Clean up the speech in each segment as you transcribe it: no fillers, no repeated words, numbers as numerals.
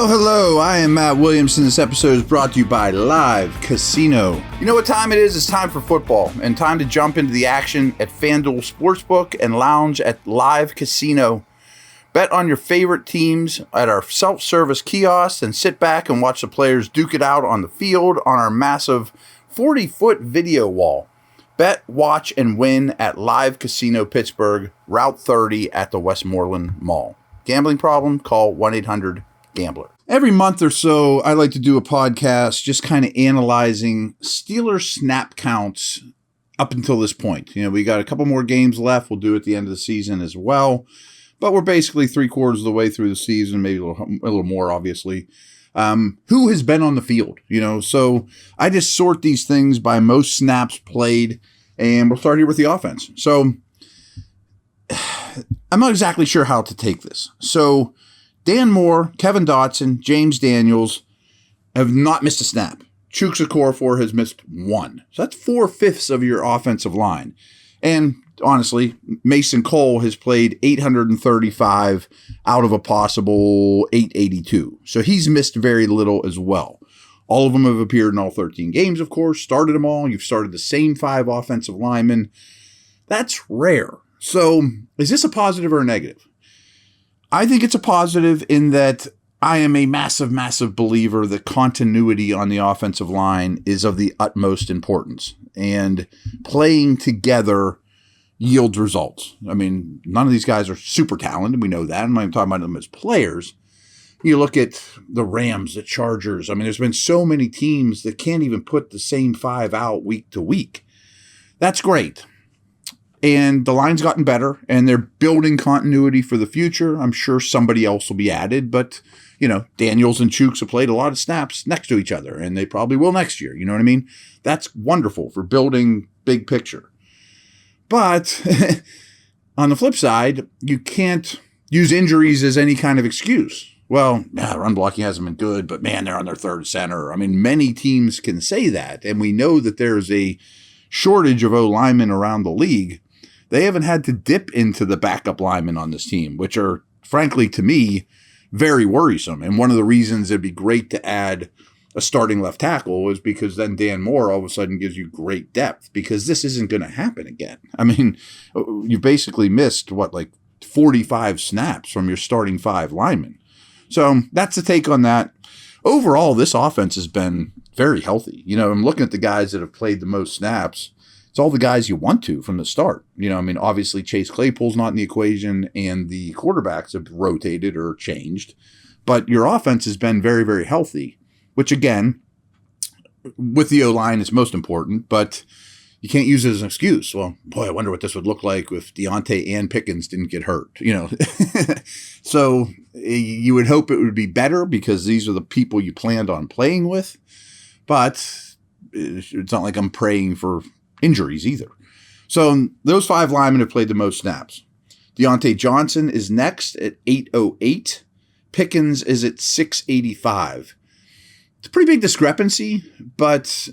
Well, hello, I am Matt Williamson. This episode is brought to you by Live Casino. You know what time it is? It's time for football and time to jump into the action at FanDuel Sportsbook and lounge at Live Casino. Bet on your favorite teams at our self-service kiosks and sit back and watch the players duke it out on the field on our massive 40-foot video wall. Bet, watch, and win at Live Casino Pittsburgh, Route 30 at the Westmoreland Mall. Gambling problem? Call 1-800-GAMBLER. Every month or so, I like to do a podcast just kind of analyzing Steelers snap counts up until this point. You know, we got a couple more games left. We'll do it at the end of the season as well. But we're basically 3/4 of the way through the season, maybe a little more, obviously. Who has been on the field? You know, so I just sort these things by most snaps played, and we'll start here with the offense. So I'm not exactly sure how to take this. So Dan Moore, Kevin Dotson, James Daniels have not missed a snap. Chuks Okorafor has missed one. So that's 4/5 of your offensive line. And honestly, Mason Cole has played 835 out of a possible 882. So he's missed very little as well. All of them have appeared in all 13 games, of course. Started them all. You've started the same 5 offensive linemen. That's rare. So is this a positive or a negative? I think it's a positive in that I am a massive, massive believer that continuity on the offensive line is of the utmost importance. And playing together yields results. I mean, none of these guys are super talented. We know that. I'm not even talking about them as players. You look at the Rams, the Chargers. I mean, there's been so many teams that can't even put the same 5 out week to week. That's great. And the line's gotten better, and they're building continuity for the future. I'm sure somebody else will be added, but, you know, Daniels and Chuks have played a lot of snaps next to each other, and they probably will next year. You know what I mean? That's wonderful for building big picture. But on the flip side, you can't use injuries as any kind of excuse. Well, run blocking hasn't been good, but man, they're on their third center. I mean, many teams can say that, and we know that there's a shortage of O-linemen around the league. They haven't had to dip into the backup linemen on this team, which are, frankly, to me, very worrisome. And one of the reasons it'd be great to add a starting left tackle is because then Dan Moore all of a sudden gives you great depth, because this isn't going to happen again. I mean, you basically missed, 45 snaps from your starting 5 linemen. So that's the take on that. Overall, this offense has been very healthy. You know, I'm looking at the guys that have played the most snaps. It's all the guys you want to from the start. You know, I mean, obviously Chase Claypool's not in the equation, and the quarterbacks have rotated or changed. But your offense has been very, very healthy, which again, with the O-line is most important, but you can't use it as an excuse. Well, boy, I wonder what this would look like if Deontay and Pickens didn't get hurt, you know. So you would hope it would be better because these are the people you planned on playing with. But it's not like I'm praying for injuries either. So those 5 linemen have played the most snaps. Deontay Johnson is next at 808. Pickens is at 685. It's a pretty big discrepancy, but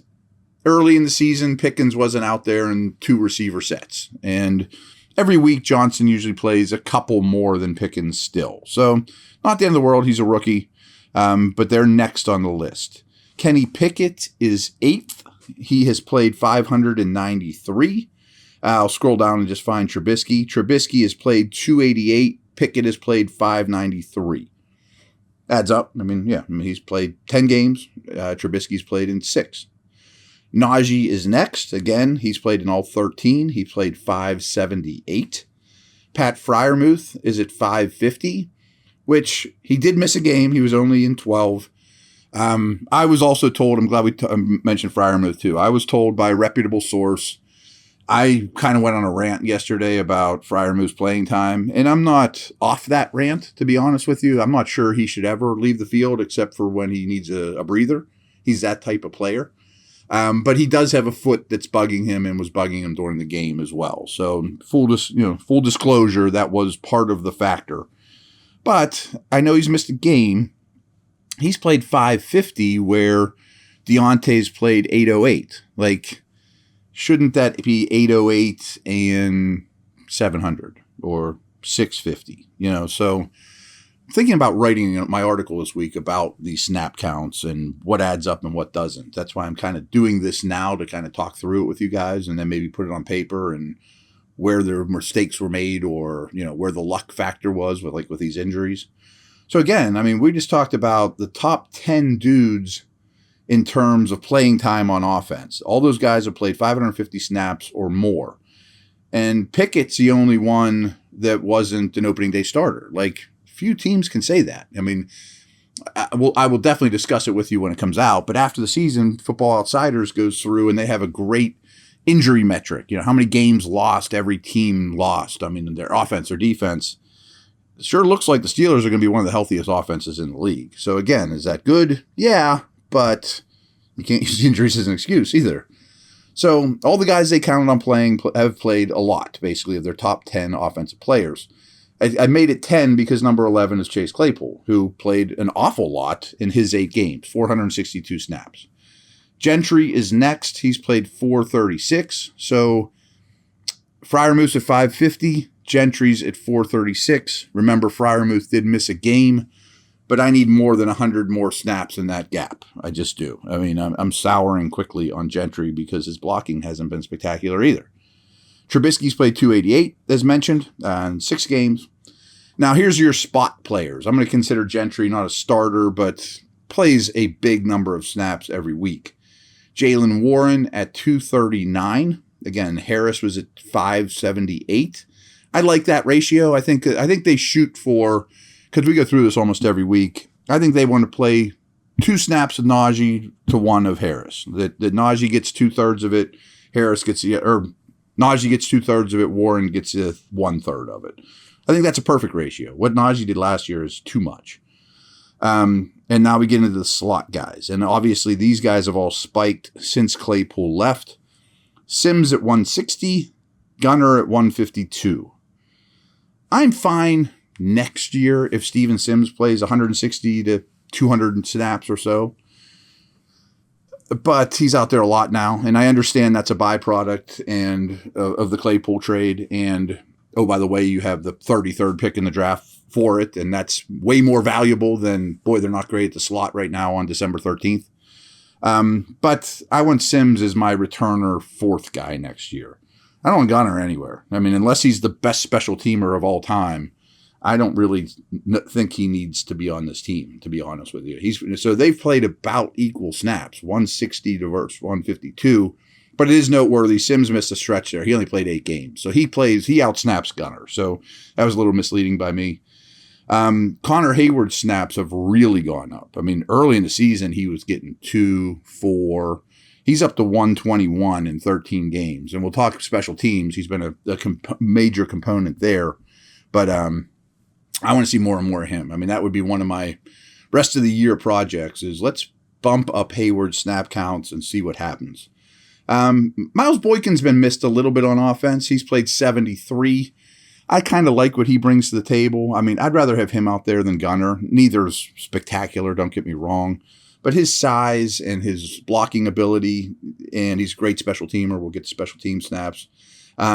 early in the season, Pickens wasn't out there in 2 receiver sets. And every week, Johnson usually plays a couple more than Pickens still. So not the end of the world. He's a rookie, but they're next on the list. Kenny Pickett is 8th. He has played 593. I'll scroll down and just find Trubisky. Trubisky has played 288. Pickett has played 593. Adds up. I mean, he's played 10 games. Trubisky's played in 6. Najee is next. Again, he's played in all 13. He played 578. Pat Freiermuth is at 550, which he did miss a game. He was only in 12. I was also told, I'm glad we mentioned Freiermuth too. I was told by a reputable source. I kind of went on a rant yesterday about Freiermuth's playing time, and I'm not off that rant, to be honest with you. I'm not sure he should ever leave the field except for when he needs a breather. He's that type of player. But he does have a foot that's bugging him and was bugging him during the game as well. So full disclosure, that was part of the factor. But I know he's missed a game. He's played 550 where Deontay's played 808. Like, shouldn't that be 808 and 700 or 650? You know, so thinking about writing my article this week about these snap counts and what adds up and what doesn't. That's why I'm kind of doing this now, to kind of talk through it with you guys, and then maybe put it on paper and where their mistakes were made, or, where the luck factor was with these injuries. So again, I mean, we just talked about the top 10 dudes in terms of playing time on offense. All those guys have played 550 snaps or more. And Pickett's the only one that wasn't an opening day starter. Few teams can say that. I mean, I will definitely discuss it with you when it comes out. But after the season, Football Outsiders goes through and they have a great injury metric. How many games lost every team lost. I mean, their offense or defense. It sure looks like the Steelers are going to be one of the healthiest offenses in the league. So again, is that good? Yeah, but you can't use injuries as an excuse either. So all the guys they counted on playing have played a lot, basically, of their top 10 offensive players. I made it 10 because number 11 is Chase Claypool, who played an awful lot in his 8 games, 462 snaps. Gentry is next. He's played 436. So Freiermuth at 550. Gentry's at 436. Remember, Freiermuth did miss a game, but I need more than 100 more snaps in that gap. I just do. I mean, I'm souring quickly on Gentry because his blocking hasn't been spectacular either. Trubisky's played 288, as mentioned, in 6 games. Now, here's your spot players. I'm going to consider Gentry not a starter, but plays a big number of snaps every week. Jaylen Warren at 239. Again, Harris was at 578. I like that ratio. I think they shoot for, because we go through this almost every week, I think they want to play 2 snaps of Najee to 1 of Harris. That Najee gets 2/3 of it, Najee gets 2/3 of it, Warren gets 1/3 of it. I think that's a perfect ratio. What Najee did last year is too much. And now we get into the slot guys. And obviously these guys have all spiked since Claypool left. Sims at 160, Gunner at 152. I'm fine next year if Steven Sims plays 160 to 200 snaps or so. But he's out there a lot now, and I understand that's a byproduct of the Claypool trade. And, oh, by the way, you have the 33rd pick in the draft for it, and that's way more valuable than, boy, they're not great at the slot right now on December 13th. But I want Sims as my returner 4th guy next year. I don't want Gunner anywhere. I mean, unless he's the best special teamer of all time, I don't really think he needs to be on this team, to be honest with you. So they've played about equal snaps, 160 to versus 152. But it is noteworthy, Sims missed a stretch there. He only played 8 games. So he outsnaps Gunner. So that was a little misleading by me. Connor Hayward's snaps have really gone up. I mean, early in the season, he was getting 2, 4. He's up to 121 in 13 games. And we'll talk special teams. He's been a major component there. But I want to see more and more of him. I mean, that would be one of my rest of the year projects is let's bump up Hayward's snap counts and see what happens. Miles Boykin's been missed a little bit on offense. He's played 73. I kind of like what he brings to the table. I mean, I'd rather have him out there than Gunner. Neither's spectacular, don't get me wrong. But his size and his blocking ability, and he's a great special teamer. We'll get to special team snaps.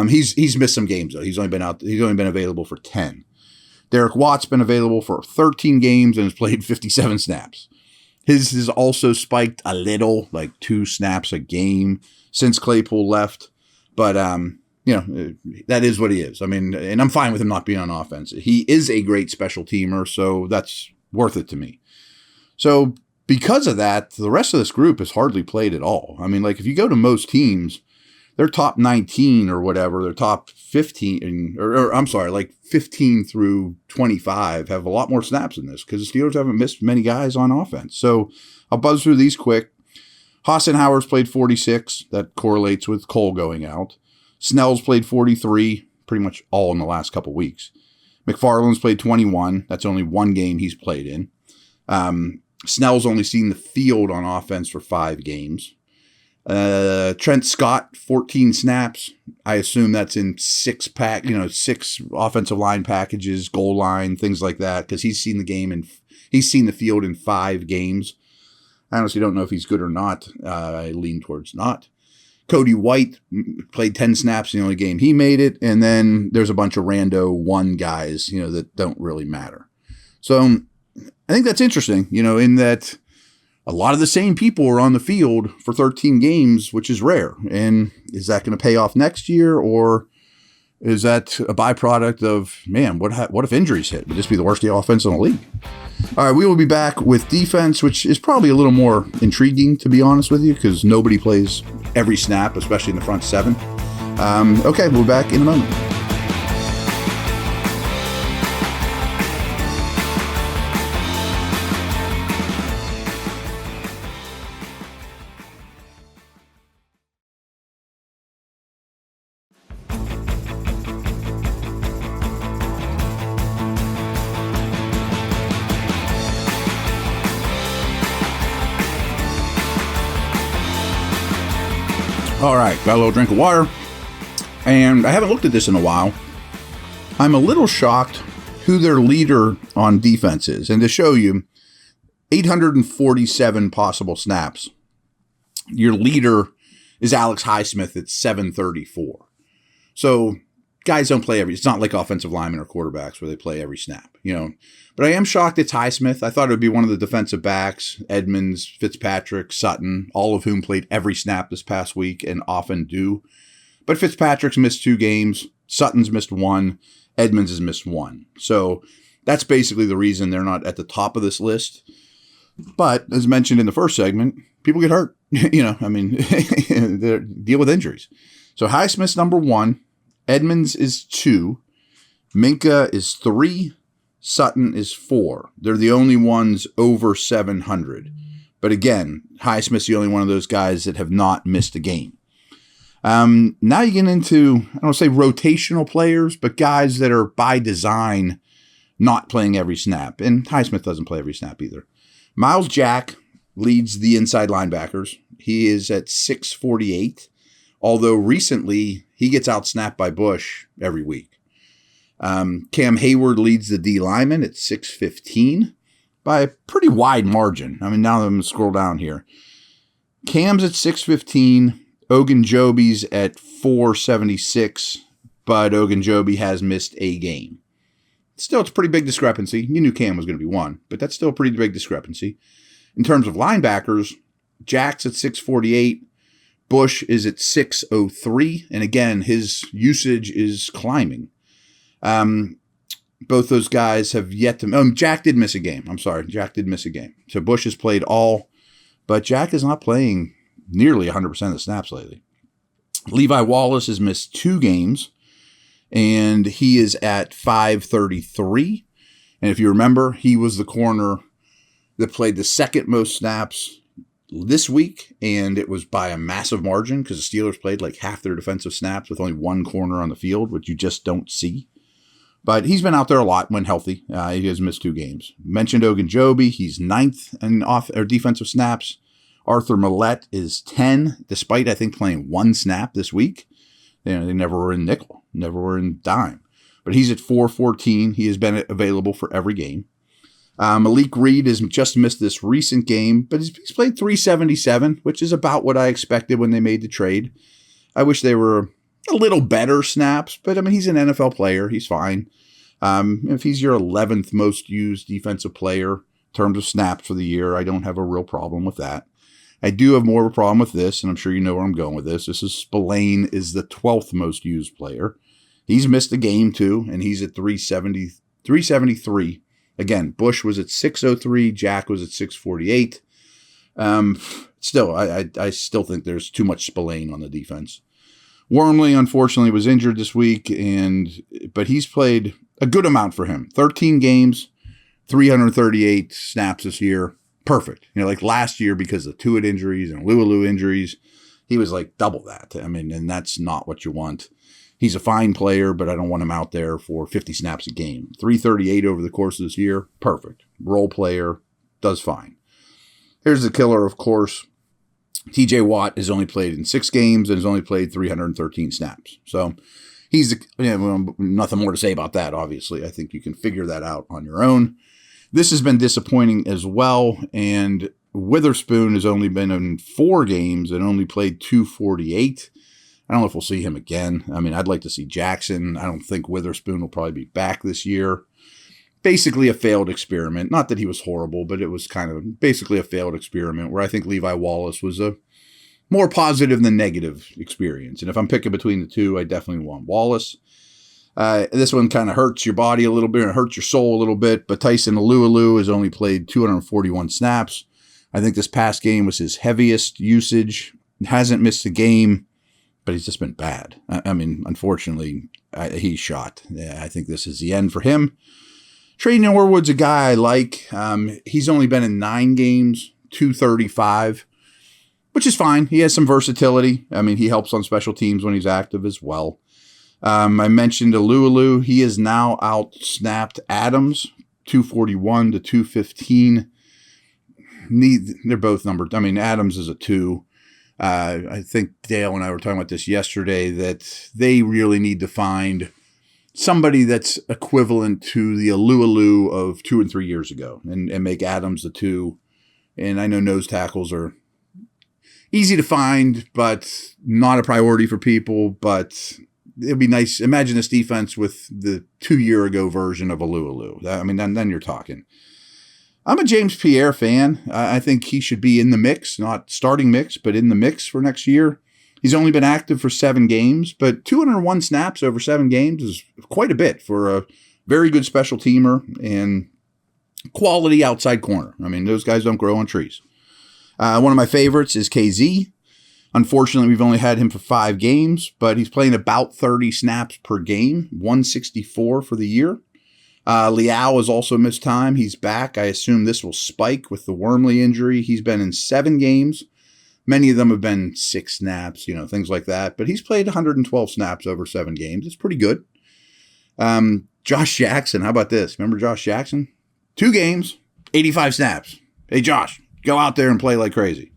He's missed some games, though. He's only been available for 10. Derek Watt's been available for 13 games and has played 57 snaps. His has also spiked a little, like 2 snaps a game since Claypool left. But, that is what he is. I mean, and I'm fine with him not being on offense. He is a great special teamer, so that's worth it to me. So because of that, the rest of this group has hardly played at all. I mean, like if you go to most teams, their top 19 or whatever, their top 15, like 15 through 25 have a lot more snaps than this because the Steelers haven't missed many guys on offense. So I'll buzz through these quick. Hassenauer's played 46. That correlates with Cole going out. Snell's played 43, pretty much all in the last couple weeks. McFarland's played 21. That's only 1 game he's played in. Snell's only seen the field on offense for 5 games. Trent Scott, 14 snaps. I assume that's in 6 offensive line packages, goal line, things like that, because he's seen the game and he's seen the field in 5 games. I honestly don't know if he's good or not. I lean towards not. Cody White played 10 snaps in the only game he made it, and then there's a bunch of rando 1 guys, that don't really matter. So I think that's interesting, in that a lot of the same people are on the field for 13 games, which is rare. And is that going to pay off next year, or is that a byproduct of, man, what if injuries hit? Would this be the worst offense in the league? All right, we will be back with defense, which is probably a little more intriguing, to be honest with you, because nobody plays every snap, especially in the front seven. Okay, we'll be back in a moment. All right, got a little drink of water, and I haven't looked at this in a while. I'm a little shocked who their leader on defense is. And to show you, 847 possible snaps. Your leader is Alex Highsmith at 734. So guys don't play it's not like offensive linemen or quarterbacks where they play every snap, But I am shocked it's Highsmith. I thought it would be one of the defensive backs, Edmonds, Fitzpatrick, Sutton, all of whom played every snap this past week and often do. But Fitzpatrick's missed 2 games. Sutton's missed 1. Edmonds has missed 1. So that's basically the reason they're not at the top of this list. But as mentioned in the first segment, people get hurt. Deal with injuries. So Highsmith's number 1. Edmonds is 2. Minka is 3. Sutton is 4. They're the only ones over 700. But again, Highsmith's the only one of those guys that have not missed a game. Now you get into, I don't want to say rotational players, but guys that are by design not playing every snap. And Highsmith doesn't play every snap either. Miles Jack leads the inside linebackers. He is at 648, although recently he gets outsnapped by Bush every week. Cam Hayward leads the D lineman at 615 by a pretty wide margin. Now I'm going to scroll down here. Cam's at 615. Ogunjobi's at 476, but Ogunjobi has missed a game. Still, it's a pretty big discrepancy. You knew Cam was going to be 1, but that's still a pretty big discrepancy. In terms of linebackers, Jack's at 648. Bush is at 603. And again, his usage is climbing. Both those guys have yet to... Jack did miss a game. I'm sorry. Jack did miss a game. So Bush has played all, but Jack is not playing nearly 100% of the snaps lately. Levi Wallace has missed 2 games, and he is at 533. And if you remember, he was the corner that played the second most snaps this week, and it was by a massive margin because the Steelers played like half their defensive snaps with only 1 corner on the field, which you just don't see. But he's been out there a lot when healthy. He has missed 2 games. Mentioned Ogunjobi. He's 9th in defensive snaps. Arthur Millette is 10, despite, I think, playing 1 snap this week. They never were in nickel, never were in dime. But he's at 414. He has been available for every game. Malik Reed has just missed this recent game, but he's played 377, which is about what I expected when they made the trade. I wish they were a little better snaps, but he's an NFL player. He's fine. If he's your 11th most used defensive player in terms of snaps for the year, I don't have a real problem with that. I do have more of a problem with this, and I'm sure you know where I'm going with this. This is Spillane is the 12th most used player. He's missed a game too, and he's at 373. Again, Bush was at 603. Jack was at 648. Still, I still think there's too much Spillane on the defense. Wormley, unfortunately, was injured this week, but he's played a good amount for him. 13 games, 338 snaps this year. Perfect. Like last year, because of Tuitt injuries and Lualou injuries, he was like double that. And that's not what you want. He's a fine player, but I don't want him out there for 50 snaps a game. 338 over the course of this year. Perfect. Role player. Does fine. Here's the killer, of course. TJ Watt has only played in 6 games and has only played 313 snaps. So he's nothing more to say about that, obviously. I think you can figure that out on your own. This has been disappointing as well, and Witherspoon has only been in 4 games and only played 248. I don't know if we'll see him again. I'd like to see Jackson. I don't think Witherspoon will probably be back this year. basically a failed experiment. Not that he was horrible, but it was kind of basically a failed experiment where I think Levi Wallace was a more positive than negative experience. And if I'm picking between the two, I definitely want Wallace. This one kind of hurts your body a little bit and hurts your soul a little bit, but Tyson Alualu has only played 241 snaps. I think this past game was his heaviest usage. Hasn't missed a game, but he's just been bad. I mean, unfortunately, he's shot. Yeah, I think this is the end for him. Trey Norwood's a guy I like. He's only been in 9 games, 235, which is fine. He has some versatility. I mean, he helps on special teams when he's active as well. I mentioned Alualu. He is now out-snapped Adams, 241 to 215. They're both numbered. I mean, Adams is a 2. I think Dale and I were talking about this yesterday, that they really need to find somebody that's equivalent to the Alualu of 2 and 3 years ago and make Adams the 2. And I know nose tackles are easy to find, but not a priority for people. But it'd be nice. Imagine this defense with the 2-year-ago version of Alualu. I mean, then you're talking. I'm a James Pierre fan. I think he should be in the mix, not starting mix, but in the mix for next year. He's only been active for 7 games, but 201 snaps over 7 games is quite a bit for a very good special teamer and quality outside corner. I mean, those guys don't grow on trees. One of my favorites is KZ. Unfortunately, we've only had him for 5 games, but he's playing about 30 snaps per game, 164 for the year. Liao has also missed time. He's back. I assume this will spike with the Wormley injury. He's been in 7 games. Many of them have been 6 snaps, things like that. But he's played 112 snaps over 7 games. It's pretty good. Josh Jackson, how about this? Remember Josh Jackson? 2 games, 85 snaps. Hey, Josh, go out there and play like crazy.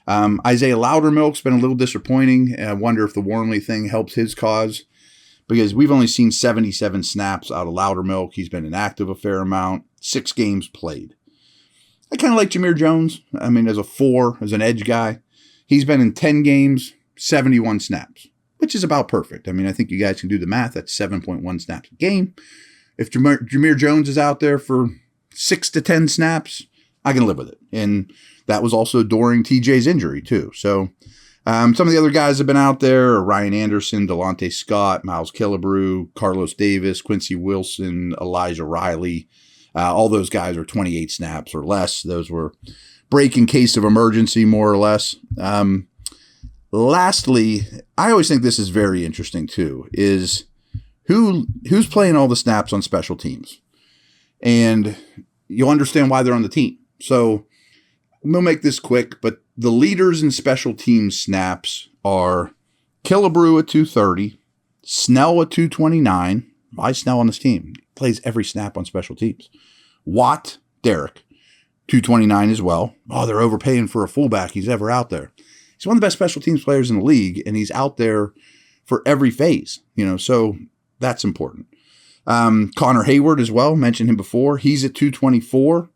Isaiah Loudermilk's been a little disappointing. I wonder if the Wormley thing helps his cause, because we've only seen 77 snaps out of Loudermilk. He's been inactive a fair amount, 6 games played. I kind of like Jameer Jones. I mean, as a 4, as an edge guy. He's been in 10 games, 71 snaps, which is about perfect. I mean, I think you guys can do the math. That's 7.1 snaps a game. If Jameer Jones is out there for 6 to 10 snaps, I can live with it. And that was also during TJ's injury, too. So some of the other guys have been out there are Ryan Anderson, Delonte Scott, Miles Killebrew, Carlos Davis, Quincy Wilson, Elijah Riley. All those guys are 28 snaps or less. Those were break in case of emergency, more or less. Lastly, I always think this is very interesting, too, is who's playing all the snaps on special teams. And you'll understand why they're on the team. So we'll make this quick, but the leaders in special team snaps are Killebrew at 230, Snell at 229. Why Snell on this team? He plays every snap on special teams. Watt, Derek, 229 as well. Oh, they're overpaying for a fullback. He's ever out there. He's one of the best special teams players in the league, and he's out there for every phase, so that's important. Connor Hayward as well, mentioned him before. He's at 224,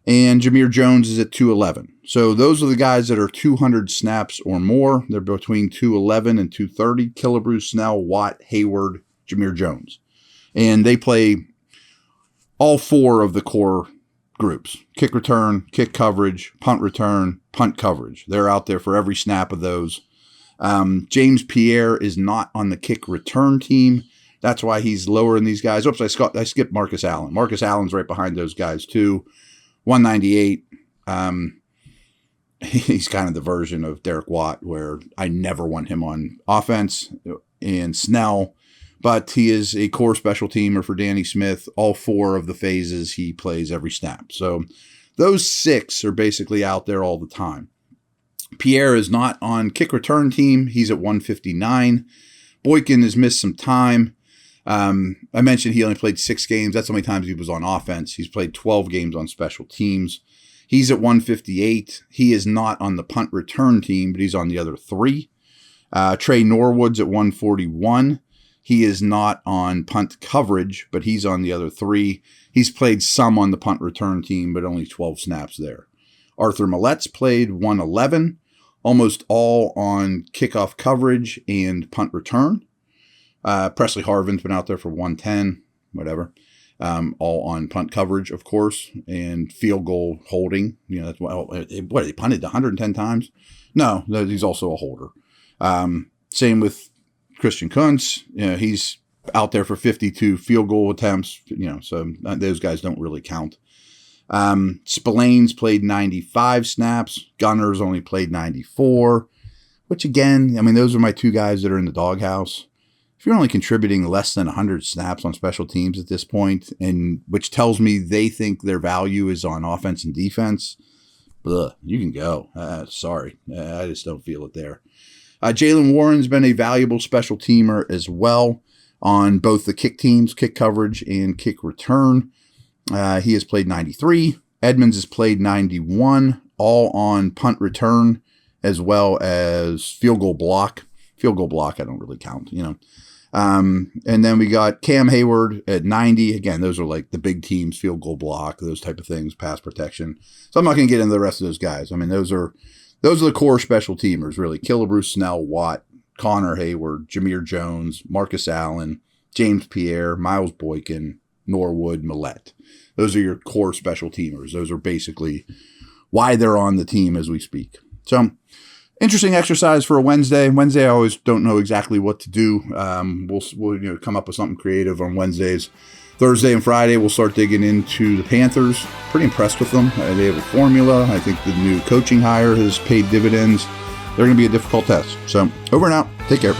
and Jameer Jones is at 211. So those are the guys that are 200 snaps or more. They're between 211 and 230. Killebrew, Snell, Watt, Hayward, Jameer Jones. And they play all 4 of the core groups: kick return, kick coverage, punt return, punt coverage. They're out there for every snap of those. James Pierre is not on the kick return team. That's why he's lower than these guys. Oops, I skipped Marcus Allen. Marcus Allen's right behind those guys too. 198. He's kind of the version of Derek Watt, where I never want him on offense, and Snell. But he is a core special teamer for Danny Smith. All 4 of the phases, he plays every snap. So those 6 are basically out there all the time. Pierre is not on kick return team. He's at 159. Boykin has missed some time. I mentioned he only played 6 games. That's how many times he was on offense. He's played 12 games on special teams. He's at 158. He is not on the punt return team, but he's on the other 3. Trey Norwood's at 141. He is not on punt coverage, but he's on the other 3. He's played some on the punt return team, but only 12 snaps there. Arthur Millet's played 111, almost all on kickoff coverage and punt return. Presley Harvin's been out there for 110, whatever. all on punt coverage, of course, and field goal holding. That's what he punted 110 times. No, he's also a holder. Same with Christian Kuntz. He's out there for 52 field goal attempts. So those guys don't really count. Spillane's played 95 snaps. Gunner's only played 94, which again, those are my two guys that are in the doghouse. If you're only contributing less than 100 snaps on special teams at this point, and which tells me they think their value is on offense and defense, you can go. Sorry. I just don't feel it there. Jaylen Warren's been a valuable special teamer as well on both the kick teams, kick coverage and kick return. He has played 93. Edmonds has played 91, all on punt return as well as field goal block. Field goal block, I don't really count, And then we got Cam Hayward at 90. Again, those are like the big teams, field goal block, those type of things, pass protection. So I'm not going to get into the rest of those guys. Those are the core special teamers, really. Killebrew, Snell, Watt, Connor Hayward, Jameer Jones, Marcus Allen, James Pierre, Miles Boykin, Norwood, Millette. Those are your core special teamers. Those are basically why they're on the team as we speak. So, interesting exercise for a Wednesday. Wednesday, I always don't know exactly what to do. We'll come up with something creative on Wednesdays. Thursday and Friday, we'll start digging into the Panthers. Pretty impressed with them. They have a formula. I think the new coaching hire has paid dividends. They're going to be a difficult test. So, over and out. Take care.